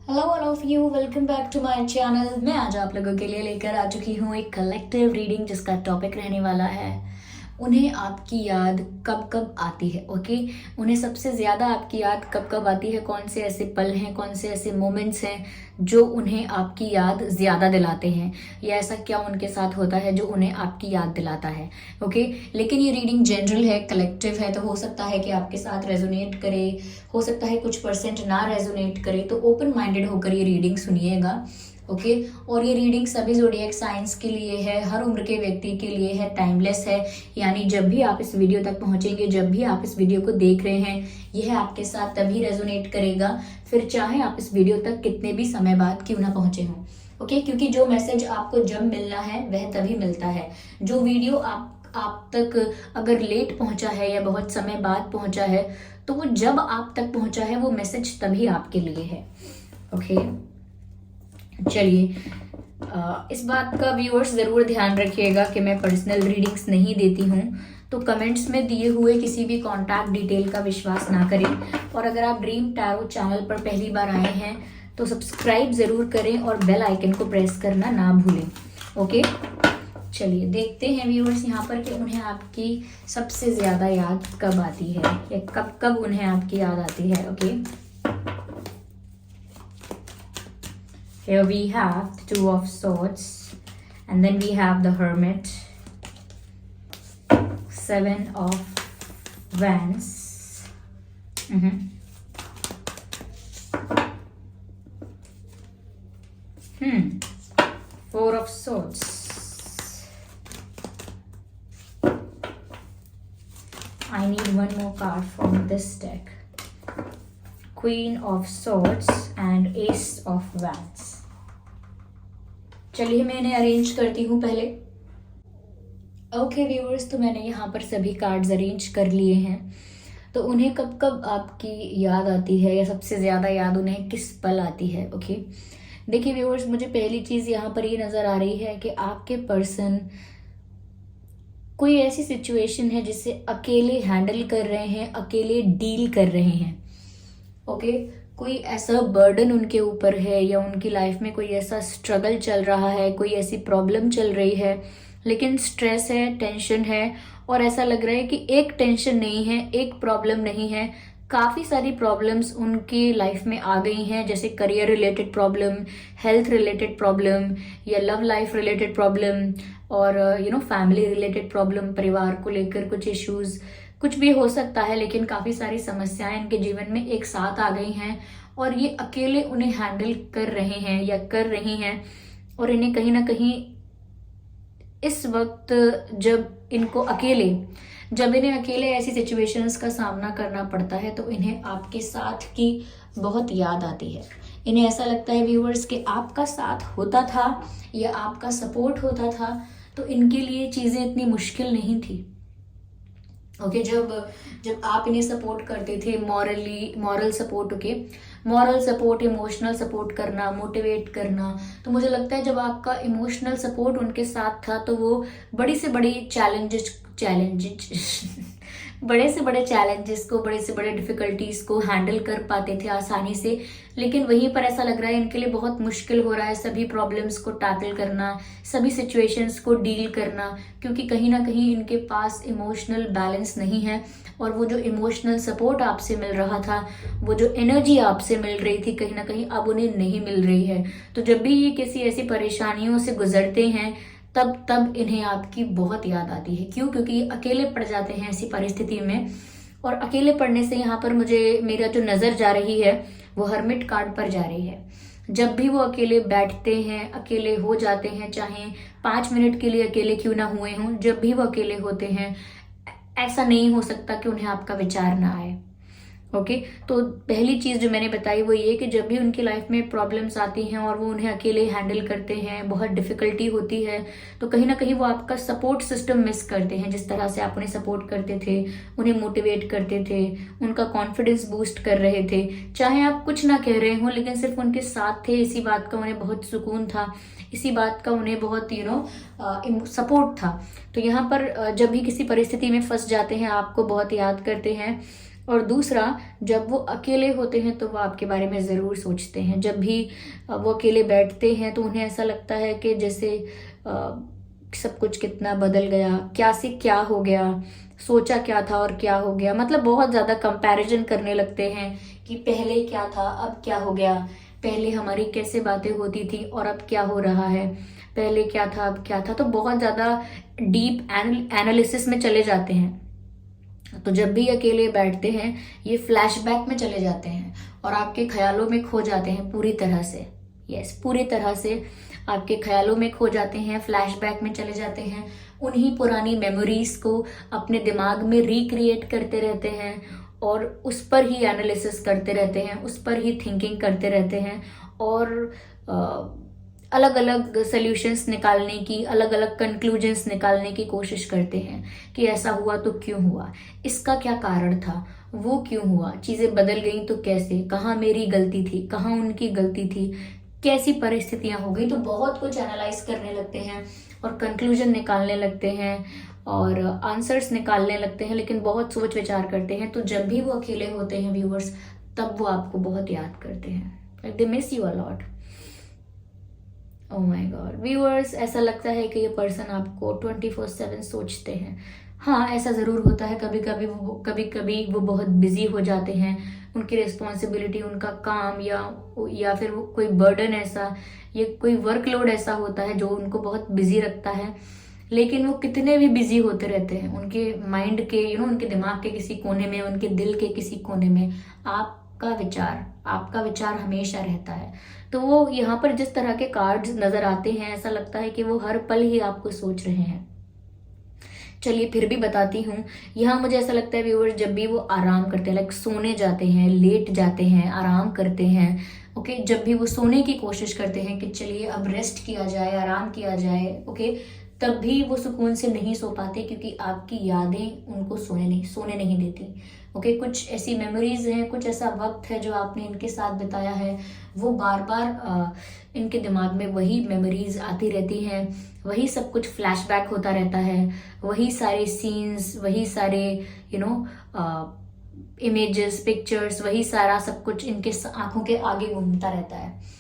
Hello all of you, welcome back to my channel. मैं आज आप लोगों के लिए लेकर आ चुकी हूँ एक कलेक्टिव रीडिंग जिसका टॉपिक रहने वाला है उन्हें आपकी याद कब कब आती है। ओके, उन्हें सबसे ज़्यादा आपकी याद कब कब आती है, कौन से ऐसे पल हैं, कौन से ऐसे मोमेंट्स हैं जो उन्हें आपकी याद ज़्यादा दिलाते हैं, या ऐसा क्या उनके साथ होता है जो उन्हें आपकी याद दिलाता है। ओके, लेकिन ये रीडिंग जनरल है, कलेक्टिव है, तो हो सकता है कि आपके साथ रेजोनेट करे, हो सकता है कुछ परसेंट ना रेजोनेट करे। तो ओपन माइंडेड होकर ये रीडिंग सुनिएगा। ओके, और ये रीडिंग सभी ज़ोडिएक साइंस के लिए है, हर उम्र के व्यक्ति के लिए है, टाइमलेस है। यानी जब भी आप इस वीडियो तक पहुंचेंगे, जब भी आप इस वीडियो को देख रहे हैं, यह आपके साथ तभी रेजोनेट करेगा, फिर चाहे आप इस वीडियो तक कितने भी समय बाद क्यों ना पहुंचे हों। ओके, क्योंकि जो मैसेज आपको जब मिलना है वह तभी मिलता है। जो वीडियो आप तक अगर लेट पहुंचा है या बहुत समय बाद पहुंचा है, तो वो जब आप तक पहुंचा है वो मैसेज तभी आपके लिए है। ओके, चलिए, इस बात का व्यूअर्स ज़रूर ध्यान रखिएगा कि मैं पर्सनल रीडिंग्स नहीं देती हूँ, तो कमेंट्स में दिए हुए किसी भी कॉन्टैक्ट डिटेल का विश्वास ना करें। और अगर आप ड्रीम टैरो चैनल पर पहली बार आए हैं तो सब्सक्राइब ज़रूर करें और बेल आइकन को प्रेस करना ना भूलें। ओके, चलिए देखते हैं व्यूअर्स यहाँ पर कि उन्हें आपकी सबसे ज़्यादा याद कब आती है, या कब कब उन्हें आपकी याद आती है। Okay, here we have the Two of Swords, and then we have the Hermit, Seven of Wands, Four of Swords, I need one more card from this deck, Queen of Swords and Ace of Wands। चलिए मैं इन्हें arrange करती हूँ पहले। Okay viewers, तो मैंने यहाँ पर सभी कार्ड्स अरेंज कर लिए हैं। तो उन्हें कब कब आपकी याद आती है, या सबसे ज़्यादा याद उन्हें किस पल आती है। ओके, देखिए व्यूअर्स, मुझे पहली चीज़ यहाँ पर ये नज़र आ रही है कि आपके पर्सन कोई ऐसी सिचुएशन है जिसे अकेले हैंडल कर रहे हैं, अकेले डील कर रहे हैं। ओके, कोई ऐसा बर्डन उनके ऊपर है, या उनकी लाइफ में कोई ऐसा स्ट्रगल चल रहा है, कोई ऐसी प्रॉब्लम चल रही है, लेकिन स्ट्रेस है, टेंशन है, और ऐसा लग रहा है कि एक टेंशन नहीं है, एक प्रॉब्लम नहीं है, काफ़ी सारी प्रॉब्लम्स उनकी लाइफ में आ गई हैं, जैसे career related problem, health related problem, या लव लाइफ रिलेटेड प्रॉब्लम, और फैमिली रिलेटेड प्रॉब्लम, परिवार को लेकर कुछ इश्यूज, कुछ भी हो सकता है। लेकिन काफ़ी सारी समस्याएं इनके जीवन में एक साथ आ गई हैं, और ये अकेले उन्हें हैंडल कर रहे हैं या कर रही हैं। और इन्हें कहीं ना कहीं इस वक्त जब इन्हें अकेले ऐसी सिचुएशंस का सामना करना पड़ता है, तो इन्हें आपके साथ की बहुत याद आती है। इन्हें ऐसा लगता है व्यूअर्स कि आपका साथ होता था या आपका सपोर्ट होता था, तो इनके लिए चीज़ें इतनी मुश्किल नहीं थी। ओके, जब आप इन्हें सपोर्ट करते थे, moral support, okay, moral support, emotional support करना, मोटिवेट करना, तो मुझे लगता है जब आपका इमोशनल सपोर्ट उनके साथ था, तो वो बड़ी से बड़ी चैलेंजेस बड़े से बड़े चैलेंजेस को, बड़े से बड़े डिफिकल्टीज को हैंडल कर पाते थे आसानी से। लेकिन वहीं पर ऐसा लग रहा है इनके लिए बहुत मुश्किल हो रहा है सभी प्रॉब्लम्स को टैकल करना, सभी सिचुएशंस को डील करना, क्योंकि कहीं ना कहीं इनके पास इमोशनल बैलेंस नहीं है। और वो जो इमोशनल सपोर्ट आपसे मिल रहा था, वो जो एनर्जी आपसे मिल रही थी, कहीं ना कहीं अब उन्हें नहीं मिल रही है। तो जब भी ये किसी ऐसी परेशानियों से गुजरते हैं, तब इन्हें आपकी बहुत याद आती है। क्यों? क्योंकि ये अकेले पड़ जाते हैं ऐसी परिस्थिति में। और अकेले पड़ने से यहाँ पर मेरा जो नज़र जा रही है वो हर्मिट कार्ड पर जा रही है। जब भी वो अकेले बैठते हैं, अकेले हो जाते हैं, चाहे 5 मिनट के लिए अकेले क्यों ना हुए हों, जब भी वो अकेले होते हैं, ऐसा नहीं हो सकता कि उन्हें आपका विचार ना आए। ओके, तो पहली चीज़ जो मैंने बताई वो ये कि जब भी उनकी लाइफ में प्रॉब्लम्स आती हैं और वो उन्हें अकेले हैंडल करते हैं, बहुत डिफिकल्टी होती है, तो कहीं ना कहीं वो आपका सपोर्ट सिस्टम मिस करते हैं। जिस तरह से आप उन्हें सपोर्ट करते थे, उन्हें मोटिवेट करते थे, उनका कॉन्फिडेंस बूस्ट कर रहे थे, चाहे आप कुछ ना कह रहे हो, लेकिन सिर्फ उनके साथ थे, इसी बात का उन्हें बहुत सुकून था, इसी बात का उन्हें बहुत सपोर्ट था। तो यहाँ पर जब भी किसी परिस्थिति में फंस जाते हैं, आपको बहुत याद करते हैं, और दूसरा, जब वो अकेले होते हैं तो वो आपके बारे में ज़रूर सोचते हैं। जब भी वो अकेले बैठते हैं तो उन्हें ऐसा लगता है कि जैसे सब कुछ कितना बदल गया, क्या से क्या हो गया, सोचा क्या था और क्या हो गया। मतलब बहुत ज़्यादा कंपैरिजन करने लगते हैं कि पहले क्या था अब क्या हो गया, पहले हमारी कैसे बातें होती थी और अब क्या हो रहा है, पहले क्या था अब क्या था। तो बहुत ज़्यादा डीप एनालिसिस में चले जाते हैं। तो जब भी अकेले बैठते हैं ये फ्लैशबैक में चले जाते हैं और आपके ख्यालों में खो जाते हैं पूरी तरह से। यस, पूरी तरह से आपके ख्यालों में खो जाते हैं, फ्लैशबैक में चले जाते हैं। उन्हीं पुरानी मेमोरीज को अपने दिमाग में रिक्रिएट करते रहते हैं और उस पर ही एनालिसिस करते रहते हैं, उस पर ही थिंकिंग करते रहते हैं और अलग अलग सॉल्यूशंस निकालने की, अलग अलग कंक्लूजन्स निकालने की कोशिश करते हैं कि ऐसा हुआ तो क्यों हुआ, इसका क्या कारण था, वो क्यों हुआ, चीज़ें बदल गई तो कैसे, कहाँ मेरी गलती थी, कहाँ उनकी गलती थी, कैसी परिस्थितियां हो गई। तो बहुत कुछ एनालाइज करने लगते हैं और कंक्लूजन निकालने लगते हैं और आंसर्स निकालने लगते हैं, लेकिन बहुत सोच विचार करते हैं। तो जब भी वो अकेले होते हैं व्यूअर्स, तब वो आपको बहुत याद करते हैं। They miss you a lot. Oh my God viewers, ऐसा लगता है कि ये पर्सन आपको 24/7 सोचते हैं। हाँ, ऐसा ज़रूर होता है। कभी कभी वो बहुत बिजी हो जाते हैं, उनकी रिस्पॉन्सिबिलिटी, उनका काम या फिर वो कोई बर्डन ऐसा या कोई वर्कलोड ऐसा होता है जो उनको बहुत बिजी रखता है। लेकिन वो कितने भी बिजी होते रहते हैं, उनके माइंड के उनके दिमाग के किसी कोने में, उनके दिल के किसी कोने में आपका विचार हमेशा रहता है। तो वो यहाँ पर जिस तरह के कार्ड्स नजर आते हैं, ऐसा लगता है कि वो हर पल ही आपको सोच रहे हैं। चलिए फिर भी बताती हूँ। यहाँ मुझे ऐसा लगता है व्यूअर्स, जब भी वो आराम करते हैं, लाइक सोने जाते हैं, लेट जाते हैं, आराम करते हैं, ओके, जब भी वो सोने की कोशिश करते हैं कि चलिए अब रेस्ट किया जाए, आराम किया जाए, ओके, तब भी वो सुकून से नहीं सो पाते क्योंकि आपकी यादें उनको सोने नहीं देती। ओके, कुछ ऐसी मेमोरीज हैं, कुछ ऐसा वक्त है जो आपने इनके साथ बिताया है, वो बार बार इनके दिमाग में वही मेमोरीज आती रहती हैं, वही सब कुछ फ्लैशबैक होता रहता है, वही सारे सीन्स, वही सारे इमेजेस, पिक्चर्स, वही सारा सब कुछ इनके आंखों के आगे घूमता रहता है।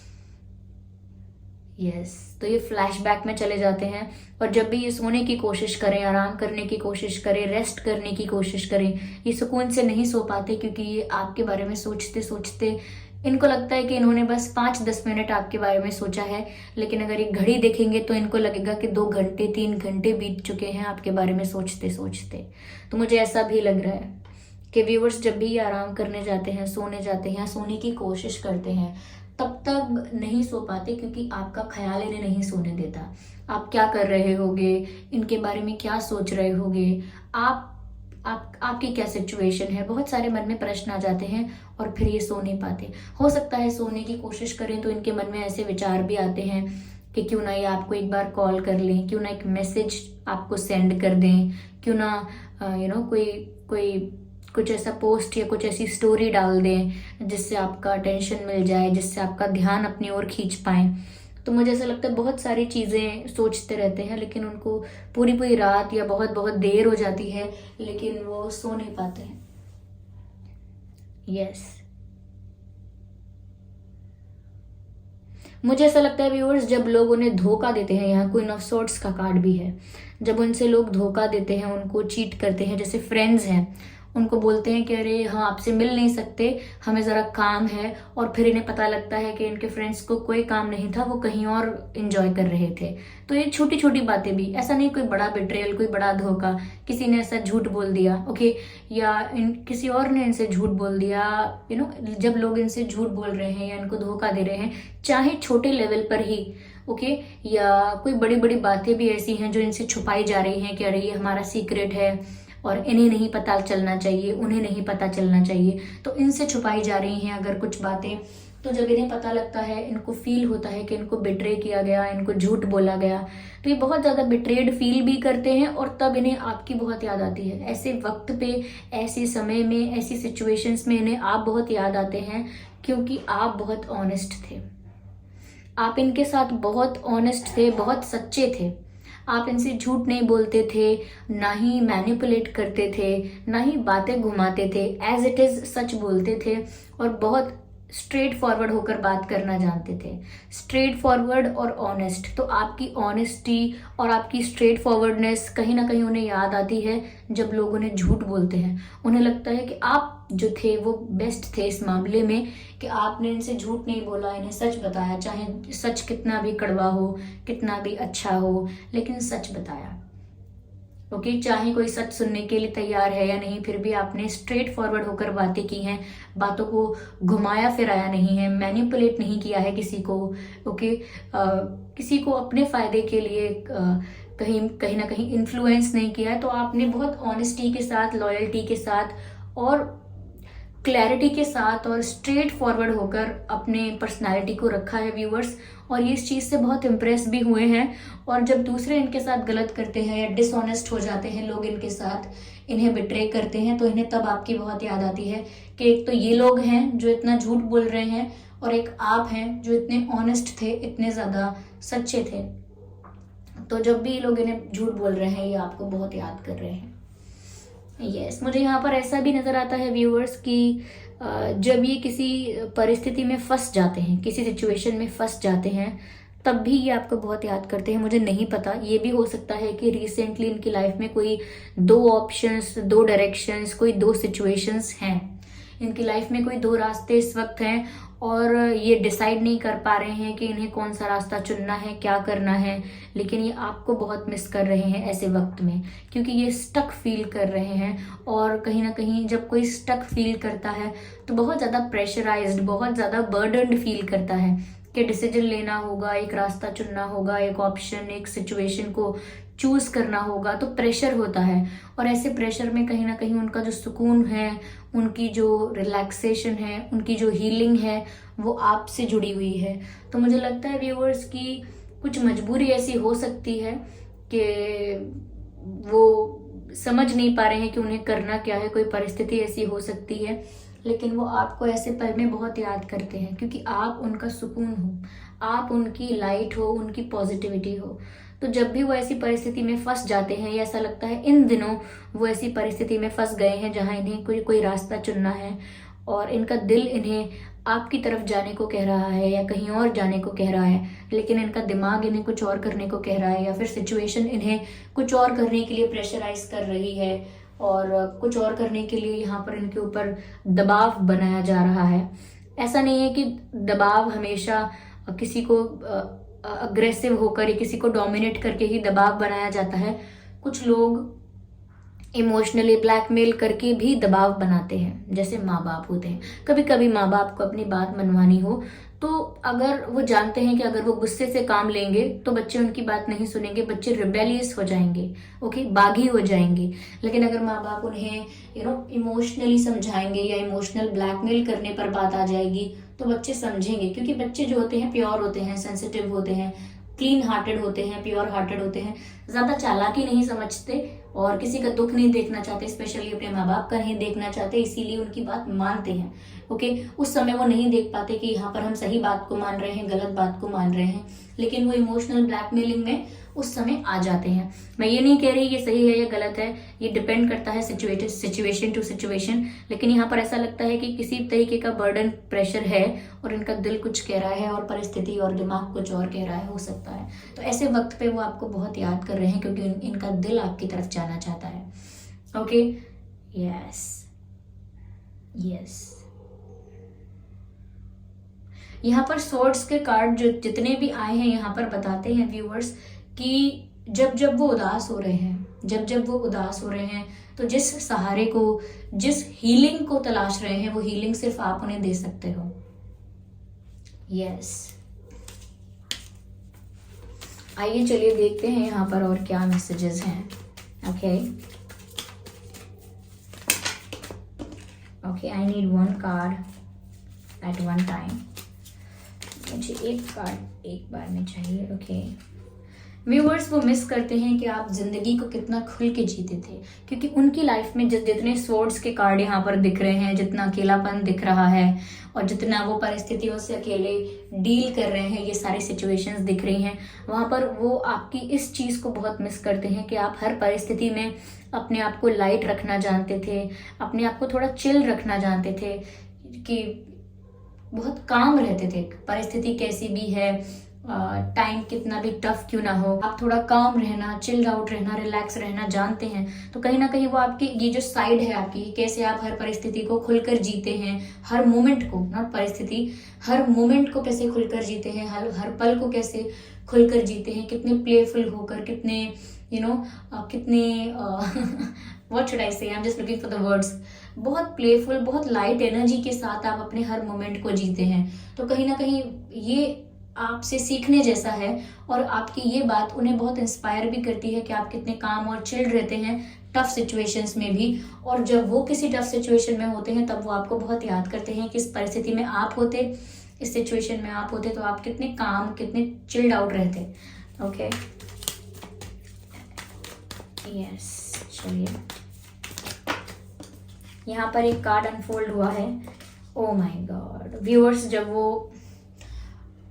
यस, तो ये फ्लैशबैक में चले जाते हैं और जब भी ये सोने की कोशिश करें, आराम करने की कोशिश करें, रेस्ट करने की कोशिश करें, ये सुकून से नहीं सो पाते क्योंकि ये आपके बारे में सोचते सोचते इनको लगता है कि इन्होंने बस 5-10 मिनट आपके बारे में सोचा है, लेकिन अगर ये घड़ी देखेंगे तो इनको लगेगा कि 2 घंटे 3 घंटे बीत चुके हैं आपके बारे में सोचते सोचते। तो मुझे ऐसा भी लग रहा है कि व्यूअर्स जब भी ये आराम करने जाते हैं, सोने जाते हैं या सोने की कोशिश करते हैं, तब तक नहीं सो पाते क्योंकि आपका ख्याल इन्हें नहीं सोने देता। आप क्या कर रहे होगे, इनके बारे में क्या सोच रहे होगे, आपकी क्या सिचुएशन है, बहुत सारे मन में प्रश्न आ जाते हैं और फिर ये सो नहीं पाते। हो सकता है सोने की कोशिश करें तो इनके मन में ऐसे विचार भी आते हैं कि क्यों ना ये आपको एक बार कॉल कर लें, क्यों ना एक मैसेज आपको सेंड कर दें, क्यों ना कोई कुछ ऐसा पोस्ट या कुछ ऐसी स्टोरी डाल दें जिससे आपका अटेंशन मिल जाए, जिससे आपका ध्यान अपनी ओर खींच पाए। तो मुझे ऐसा लगता है बहुत सारी चीज़ें सोचते रहते हैं, लेकिन उनको पूरी पूरी रात या बहुत बहुत देर हो जाती है, लेकिन वो सो नहीं पाते हैं। यस, मुझे ऐसा लगता है व्यूअर्स, जब लोग उन्हें धोखा देते हैं, यहाँ क्वीन ऑफ सोर्ड्स का कार्ड भी है, जब उनसे लोग धोखा देते हैं, उनको चीट करते हैं, जैसे फ्रेंड्स हैं, उनको बोलते हैं कि अरे हाँ आपसे मिल नहीं सकते, हमें ज़रा काम है, और फिर इन्हें पता लगता है कि इनके फ्रेंड्स को कोई काम नहीं था, वो कहीं और एंजॉय कर रहे थे। तो ये छोटी छोटी बातें भी, ऐसा नहीं कोई बड़ा बिट्रेयल, कोई बड़ा धोखा, किसी ने ऐसा झूठ बोल दिया, ओके, या किसी और ने इनसे झूठ बोल दिया, जब लोग इनसे झूठ बोल रहे हैं या इनको धोखा दे रहे हैं, चाहे छोटे लेवल पर ही, ओके, या कोई बड़ी बड़ी बातें भी ऐसी हैं जो इनसे छुपाई जा रही हैं कि अरे ये हमारा सीक्रेट है और इन्हें नहीं पता चलना चाहिए, उन्हें नहीं पता चलना चाहिए, तो इनसे छुपाई जा रही हैं अगर कुछ बातें। तो जब इन्हें पता लगता है, इनको फील होता है कि इनको बिट्रे किया गया, इनको झूठ बोला गया, तो ये बहुत ज़्यादा बिट्रेड फील भी करते हैं और तब इन्हें आपकी बहुत याद आती है। ऐसे वक्त पे, ऐसे समय में, ऐसी सिचुएशंस में इन्हें आप बहुत याद आते हैं क्योंकि आप बहुत ऑनेस्ट थे, आप इनके साथ बहुत ऑनेस्ट थे, बहुत सच्चे थे, आप इनसे झूठ नहीं बोलते थे, ना ही मैनिपुलेट करते थे, ना ही बातें घुमाते थे, एज इट इज सच बोलते थे और बहुत स्ट्रेट फॉरवर्ड होकर बात करना जानते थे। स्ट्रेट फॉरवर्ड और ऑनेस्ट, तो आपकी ऑनेस्टी और आपकी स्ट्रेट फॉरवर्डनेस कहीं ना कहीं उन्हें याद आती है जब लोग उन्हें झूठ बोलते हैं। उन्हें लगता है कि आप जो थे वो बेस्ट थे इस मामले में, कि आपने इनसे झूठ नहीं बोला, इन्हें सच बताया, चाहे सच कितना भी कड़वा हो, कितना भी अच्छा हो, लेकिन सच बताया। ओके, चाहे कोई सच सुनने के लिए तैयार है या नहीं, फिर भी आपने स्ट्रेट फॉरवर्ड होकर बातें की हैं, बातों को घुमाया फिराया नहीं है, मैनिपुलेट नहीं किया है किसी को। ओके, किसी को अपने फायदे के लिए कहीं कहीं ना कहीं इन्फ्लुएंस नहीं किया है। तो आपने बहुत ऑनेस्टी के साथ, लॉयल्टी के साथ और क्लैरिटी के साथ और स्ट्रेट फॉरवर्ड होकर अपने पर्सनालिटी को रखा है व्यूअर्स, और ये इस चीज़ से बहुत इम्प्रेस भी हुए हैं। और जब दूसरे इनके साथ गलत करते हैं या डिसऑनेस्ट हो जाते हैं लोग इनके साथ, इन्हें बिट्रे करते हैं, तो इन्हें तब आपकी बहुत याद आती है कि एक तो ये लोग हैं जो इतना झूठ बोल रहे हैं, और एक आप हैं जो इतने ऑनेस्ट थे, इतने ज़्यादा सच्चे थे। तो जब भी ये लोग इन्हें झूठ बोल रहे हैं, ये आपको बहुत याद कर रहे हैं। यस, मुझे यहाँ पर ऐसा भी नज़र आता है व्यूअर्स कि जब ये किसी परिस्थिति में फंस जाते हैं, किसी सिचुएशन में फंस जाते हैं, तब भी ये आपको बहुत याद करते हैं। मुझे नहीं पता, ये भी हो सकता है कि रिसेंटली इनकी लाइफ में कोई दो ऑप्शंस, दो डायरेक्शंस, कोई दो सिचुएशंस हैं इनकी लाइफ में, कोई दो रास्ते इस वक्त हैं और ये डिसाइड नहीं कर पा रहे हैं कि इन्हें कौन सा रास्ता चुनना है, क्या करना है। लेकिन ये आपको बहुत मिस कर रहे हैं ऐसे वक्त में, क्योंकि ये स्टक फील कर रहे हैं। और कहीं ना कहीं जब कोई स्टक फील करता है तो बहुत ज़्यादा प्रेशराइज्ड, बहुत ज़्यादा बर्डन्ड फील करता है कि डिसीजन लेना होगा, एक रास्ता चुनना होगा, एक ऑप्शन, एक सिचुएशन को चूज करना होगा, तो प्रेशर होता है। और ऐसे प्रेशर में कहीं ना कहीं उनका जो सुकून है, उनकी जो रिलैक्सेशन है, उनकी जो हीलिंग है, वो आपसे जुड़ी हुई है। तो मुझे लगता है व्यूअर्स की कुछ मजबूरी ऐसी हो सकती है कि वो समझ नहीं पा रहे हैं कि उन्हें करना क्या है, कोई परिस्थिति ऐसी हो सकती है, लेकिन वो आपको ऐसे पल में बहुत याद करते हैं, क्योंकि आप उनका सुकून हो, आप उनकी लाइट हो, उनकी पॉजिटिविटी हो। तो जब भी वो ऐसी परिस्थिति में फंस जाते हैं, या ऐसा लगता है इन दिनों वो ऐसी परिस्थिति में फंस गए हैं जहां इन्हें कोई कोई रास्ता चुनना है और इनका दिल इन्हें आपकी तरफ जाने को कह रहा है या कहीं और जाने को कह रहा है, लेकिन इनका दिमाग इन्हें कुछ और करने को कह रहा है, या फिर सिचुएशन इन्हें कुछ और करने के लिए प्रेशराइज कर रही है और कुछ और करने के लिए यहाँ पर इनके ऊपर दबाव बनाया जा रहा है। ऐसा नहीं है कि दबाव हमेशा किसी को अग्रेसिव होकर या किसी को डोमिनेट करके ही दबाव बनाया जाता है। कुछ लोग इमोशनली ब्लैकमेल करके भी दबाव बनाते हैं, जैसे माँ बाप होते हैं। कभी कभी माँ बाप को अपनी बात मनवानी हो तो अगर वो जानते हैं कि अगर वो गुस्से से काम लेंगे तो बच्चे उनकी बात नहीं सुनेंगे, बच्चे रिबेलियस हो जाएंगे, ओके, बागी हो जाएंगे। लेकिन अगर माँ बाप उन्हें इमोशनली समझाएंगे या इमोशनल ब्लैकमेल करने पर बात आ जाएगी तो बच्चे समझेंगे, क्योंकि बच्चे जो होते हैं प्योर होते हैं, सेंसिटिव होते हैं, क्लीन हार्टेड होते हैं, प्योर हार्टेड होते हैं, ज्यादा चालाकी नहीं समझते और किसी का दुख नहीं देखना चाहते, स्पेशली अपने माँ बाप का नहीं देखना चाहते, इसीलिए उनकी बात मानते हैं। ओके, उस समय वो नहीं देख पाते कि यहाँ पर हम सही बात को मान रहे हैं, गलत बात को मान रहे हैं, लेकिन वो इमोशनल ब्लैकमेलिंग में उस समय आ जाते हैं। मैं ये नहीं कह रही ये सही है या गलत है, ये डिपेंड करता है सिचुएशन टू सिचुएशन, लेकिन यहाँ पर ऐसा लगता है कि किसी तरीके का बर्डन, प्रेशर है और इनका दिल कुछ कह रहा है और परिस्थिति और दिमाग कुछ और कह रहा है, हो सकता है। तो ऐसे वक्त पे वो आपको बहुत याद कर रहे हैं, क्योंकि इनका दिल आपकी तरफ जाना चाहता है। Okay, yes yes. यहाँ पर सोर्ड्स के कार्ड जो जितने भी आए हैं यहाँ पर बताते हैं व्यूअर्स कि जब जब वो उदास हो रहे हैं, जब जब वो उदास हो रहे हैं, तो जिस सहारे को, जिस हीलिंग को तलाश रहे हैं, वो हीलिंग सिर्फ आप उन्हें दे सकते हो। यस, आइए चलिए देखते हैं यहाँ पर और क्या मैसेजेस हैं। Okay okay, I need one card at one time. मुझे एक कार्ड एक बार में चाहिए। ओके, व्यूअर्स वो मिस करते हैं कि आप जिंदगी को कितना खुल के जीते थे, क्योंकि उनकी लाइफ में जितने स्वॉर्ड्स के कार्ड यहाँ पर दिख रहे हैं, जितना अकेलापन दिख रहा है और जितना वो परिस्थितियों से अकेले डील कर रहे हैं, ये सारी सिचुएशंस दिख रही हैं, वहाँ पर वो आपकी इस चीज़ को बहुत मिस करते हैं कि आप हर परिस्थिति में अपने आप को लाइट रखना जानते थे, अपने आप को थोड़ा चिल रखना जानते थे, कि बहुत काम रहते थे, परिस्थिति कैसी भी है, टाइम कितना भी टफ क्यों ना हो, आप थोड़ा काम रहना, चिल्ड आउट रहना, रिलैक्स रहना जानते हैं। तो कहीं ना कहीं वो आपकी ये जो साइड है आपकी, कैसे आप हर परिस्थिति को खुलकर जीते हैं, हर मोमेंट को, नॉट परिस्थिति, हर मोमेंट को कैसे खुलकर जीते हैं, हर पल को कैसे खुलकर जीते हैं, कितने प्लेफुल होकर, कितने कितने व्हाट शुड आई से, I am just looking for the words, बहुत प्लेफुल, बहुत लाइट एनर्जी के साथ आप अपने हर मोमेंट को जीते हैं। तो कहीं ना कहीं ये आपसे सीखने जैसा है, और आपकी ये बात उन्हें बहुत इंस्पायर भी करती है कि आप कितने काम और चिल्ड रहते हैं टफ सिचुएशंस में भी। और जब वो किसी टफ सिचुएशन में होते हैं तब वो आपको बहुत याद करते हैं कि इस परिस्थिति में आप होते, इस सिचुएशन में आप होते तो आप कितने काम, कितने चिल्ड आउट रहते। ओके, यस, चलिए यहाँ पर एक कार्ड अनफोल्ड हुआ है। ओ माय गॉड व्यूअर्स, जब वो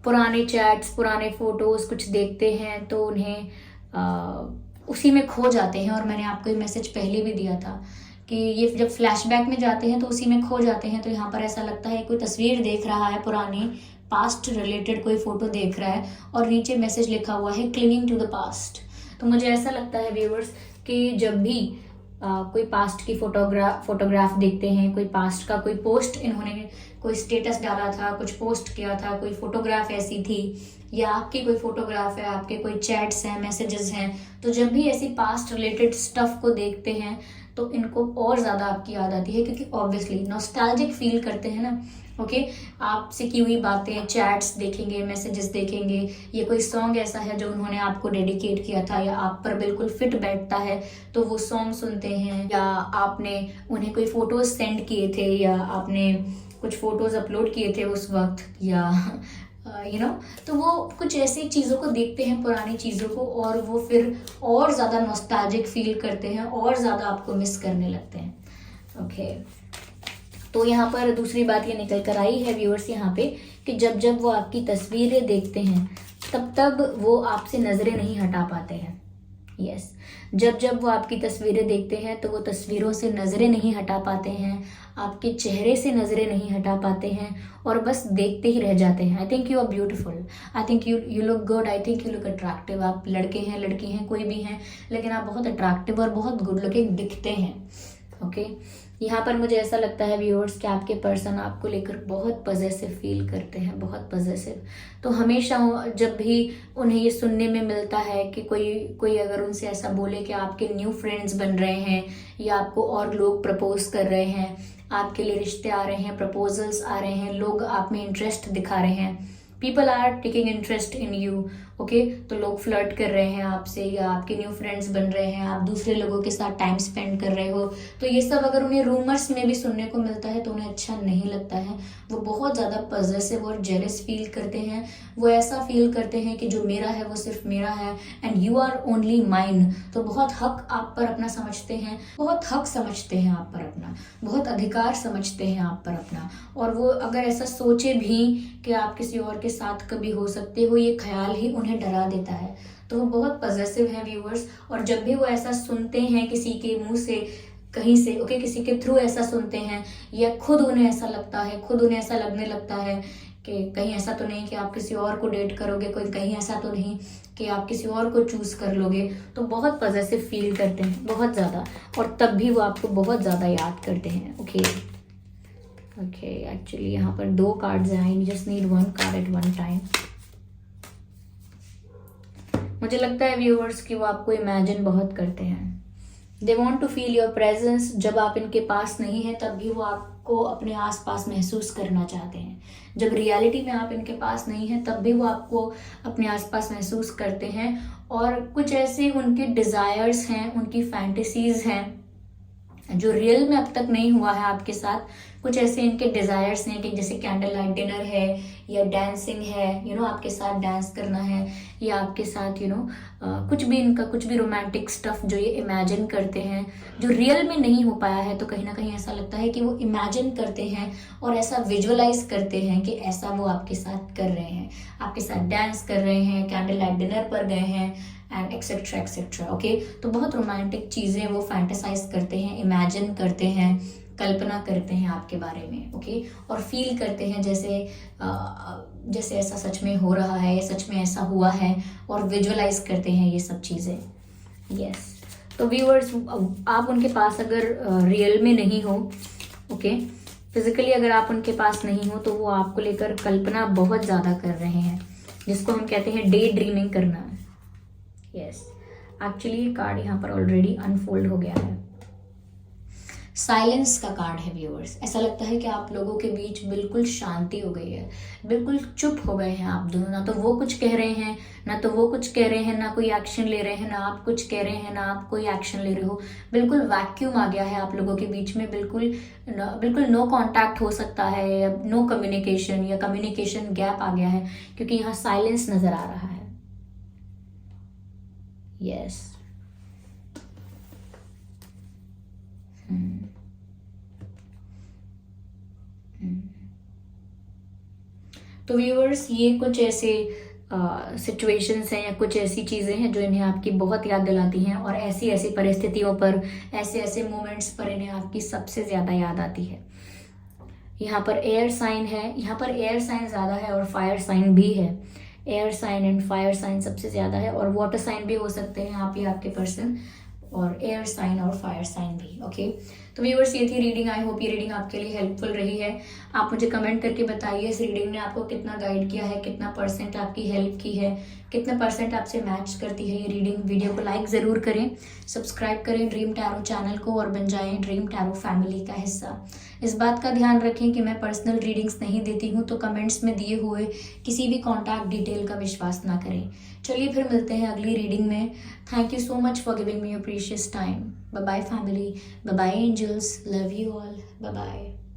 पुराने चैट्स, पुराने फोटोज कुछ देखते हैं तो उन्हें उसी में खो जाते हैं। और मैंने आपको ये मैसेज पहले भी दिया था कि ये जब फ्लैशबैक में जाते हैं तो उसी में खो जाते हैं। तो यहाँ पर ऐसा लगता है कोई तस्वीर देख रहा है, पुरानी पास्ट रिलेटेड कोई फोटो देख रहा है, और नीचे मैसेज लिखा हुआ है क्लिंगिंग टू द पास्ट। तो मुझे ऐसा लगता है व्यूअर्स कि जब भी कोई पास्ट की फोटोग्राफ देखते हैं, कोई पास्ट का कोई पोस्ट, इन्होंने कोई स्टेटस डाला था, कुछ पोस्ट किया था, कोई फोटोग्राफ ऐसी थी, या आपकी कोई फोटोग्राफ है, आपके कोई चैट्स हैं, मैसेजेस हैं, तो जब भी ऐसी पास्ट रिलेटेड स्टफ को देखते हैं तो इनको और ज़्यादा आपकी याद आती है, क्योंकि ऑब्वियसली नॉस्टैल्जिक फील करते हैं ना। ओके, आपसे की हुई बातें, चैट्स देखेंगे, मैसेजेस देखेंगे, ये कोई सॉन्ग ऐसा है जो उन्होंने आपको डेडिकेट किया था या आप पर बिल्कुल फिट बैठता है तो वो सॉन्ग सुनते हैं, या आपने उन्हें कोई फोटोज सेंड किए थे, या आपने कुछ फोटोज अपलोड किए थे उस वक्त, या तो वो कुछ ऐसी चीज़ों को देखते हैं, पुरानी चीज़ों को, और वो फिर और ज़्यादा नॉस्टैल्जिक फील करते हैं, और ज़्यादा आपको मिस करने लगते हैं। ओके, तो यहाँ पर दूसरी बात ये निकल कर आई है व्यूअर्स यहाँ पे कि जब जब वो आपकी तस्वीरें देखते हैं तब तब वो आपसे नज़रें नहीं हटा पाते हैं। यस, जब जब वो आपकी तस्वीरें देखते हैं तो वो तस्वीरों से नज़रें नहीं हटा पाते हैं, आपके चेहरे से नज़रें नहीं हटा पाते हैं, और बस देखते ही रह जाते हैं। I think you are beautiful, I think you look good, I think you look attractive. आप लड़के हैं, लड़की हैं, कोई भी हैं, लेकिन आप बहुत अट्रैक्टिव और बहुत गुड लुकिंग दिखते हैं। ओके, यहाँ पर मुझे ऐसा लगता है व्यूअर्स कि आपके पर्सन आपको लेकर बहुत पॉजेसिव फील करते हैं, बहुत पॉजेसिव। तो हमेशा जब भी उन्हें ये सुनने में मिलता है कि कोई अगर उनसे ऐसा बोले कि आपके न्यू फ्रेंड्स बन रहे हैं, या आपको और लोग प्रपोज कर रहे हैं, आपके लिए रिश्ते आ रहे हैं, प्रपोजल्स आ रहे हैं, लोग आप में इंटरेस्ट दिखा रहे हैं, people are taking interest in you. Okay, तो लोग फ्लर्ट कर रहे हैं आपसे, या आपके न्यू फ्रेंड्स बन रहे हैं, आप दूसरे लोगों के साथ टाइम स्पेंड कर रहे हो, तो ये सब अगर उन्हें रूमर्स में भी सुनने को मिलता है तो उन्हें अच्छा नहीं लगता है। वो बहुत ज़्यादा पॉजेसिव और जेलस फील करते हैं। वो ऐसा फील करते हैं कि जो मेरा है वो सिर्फ मेरा है, and you are only mine. तो बहुत हक आप पर अपना समझते हैं, बहुत हक समझते हैं आप पर अपना, बहुत अधिकार समझते हैं आप पर अपना। और वो अगर ऐसा सोचे भी कि आप किसी और के साथ कभी हो सकते हो, ये ख्याल ही उन्हें डरा देता है। तो वो बहुत पॉजेसिव हैं व्यूअर्स, और जब भी वो ऐसा सुनते हैं किसी के मुंह से, कहीं से, ओके, किसी के थ्रू ऐसा सुनते हैं, या खुद उन्हें ऐसा लगता है, खुद उन्हें ऐसा लगने लगता है कि कहीं ऐसा तो नहीं कि आप किसी और को डेट करोगे, कोई कहीं ऐसा तो नहीं कि आप किसी और को चूज कर लोगे, तो बहुत पॉजेसिव फील करते हैं, बहुत ज़्यादा। और तब भी वो आपको बहुत ज़्यादा याद करते हैं। ओके, एक्चुअली यहाँ पर 2 कार्ड्स हैं, I just need 1 card at 1 time. मुझे लगता है व्यूअर्स कि वो आपको इमेजिन बहुत करते हैं, they want to feel your presence. जब आप इनके पास नहीं हैं तब भी वो आपको अपने आसपास महसूस करना चाहते हैं। जब रियलिटी में आप इनके पास नहीं हैं तब भी वो आपको अपने आसपास महसूस करते हैं। और कुछ ऐसे उनके डिज़ायर्स हैं, उनकी फैंटेसीज हैं जो रियल में अब तक नहीं हुआ है आपके साथ, कुछ ऐसे इनके डिजायर्स हैं कि जैसे कैंडल लाइट डिनर है या डांसिंग है, आपके साथ डांस करना है, या आपके साथ कुछ भी इनका, कुछ भी रोमांटिक स्टफ जो ये इमेजिन करते हैं, जो रियल में नहीं हो पाया है, तो कहीं ना कहीं ऐसा लगता है कि वो इमेजिन करते हैं और ऐसा विजुअलाइज करते हैं कि ऐसा वो आपके साथ कर रहे हैं, आपके साथ डांस कर रहे हैं, कैंडल लाइट डिनर पर गए हैं एंड एक्सेट्रा एक्सेट्रा। ओके, तो बहुत रोमांटिक चीज़ें वो फैंटेसाइज करते हैं, इमेजिन करते हैं, कल्पना करते हैं आपके बारे में। ओके, और फील करते हैं जैसे ऐसा सच में हो रहा है, सच में ऐसा हुआ है, और विजुअलाइज करते हैं ये सब चीज़ें। यस, तो व्यूअर्स, आप उनके पास अगर रियल में नहीं हो, ओके, फिजिकली अगर आप उनके पास नहीं हो, तो वो आपको लेकर कल्पना बहुत ज़्यादा कर रहे हैं, जिसको हम कहते हैं डे ड्रीमिंग करना। यस, एक्चुअली ये कार्ड यहाँ पर ऑलरेडी अनफोल्ड हो गया है। साइलेंस का कार्ड है व्यूअर्स। ऐसा लगता है कि आप लोगों के बीच बिल्कुल शांति हो गई है, बिल्कुल चुप हो गए हैं आप दोनों। ना तो वो कुछ कह रहे हैं, ना तो वो कुछ कह रहे हैं, ना कोई एक्शन ले रहे हैं, ना आप कुछ कह रहे हैं, ना आप कोई एक्शन ले रहे हो। बिल्कुल वैक्यूम आ गया है आप लोगों के बीच में, बिल्कुल नो कांटेक्ट हो सकता है, या नो कम्युनिकेशन, या कम्युनिकेशन गैप आ गया है, क्योंकि यहाँ साइलेंस नजर आ रहा है। यस, तो व्यूअर्स, ये कुछ ऐसे सिचुएशंस हैं या कुछ ऐसी चीज़ें हैं जो इन्हें आपकी बहुत याद दिलाती हैं, और ऐसी ऐसी परिस्थितियों पर, ऐसे ऐसे मोमेंट्स पर इन्हें आपकी सबसे ज़्यादा याद आती है। यहाँ पर एयर साइन है, यहाँ पर एयर साइन ज़्यादा है और फायर साइन भी है। Air sign and fire sign सबसे ज़्यादा है, और वाटर साइन भी हो सकते हैं आप या आपके पर्सन, और एयर साइन और फायर साइन भी। ओके, तो व्यूअर्स, ये थी रीडिंग। आई होप ये रीडिंग आपके लिए हेल्पफुल रही है। आप मुझे कमेंट करके बताइए इस रीडिंग ने आपको कितना गाइड किया है, कितना % आपकी हेल्प की है, कितना % आपसे मैच करती है ये रीडिंग। वीडियो को लाइक ज़रूर करें, सब्सक्राइब करें ड्रीम टैरो चैनल को, और बन जाएं ड्रीम टैरो फैमिली का हिस्सा। इस बात का ध्यान रखें कि मैं पर्सनल रीडिंग्स नहीं देती हूँ, तो कमेंट्स में दिए हुए किसी भी कॉन्टैक्ट डिटेल का विश्वास ना करें। चलिए फिर मिलते हैं अगली रीडिंग में। Thank you so much for giving me your precious time. Bye bye family, bye bye angels, love you all, bye bye.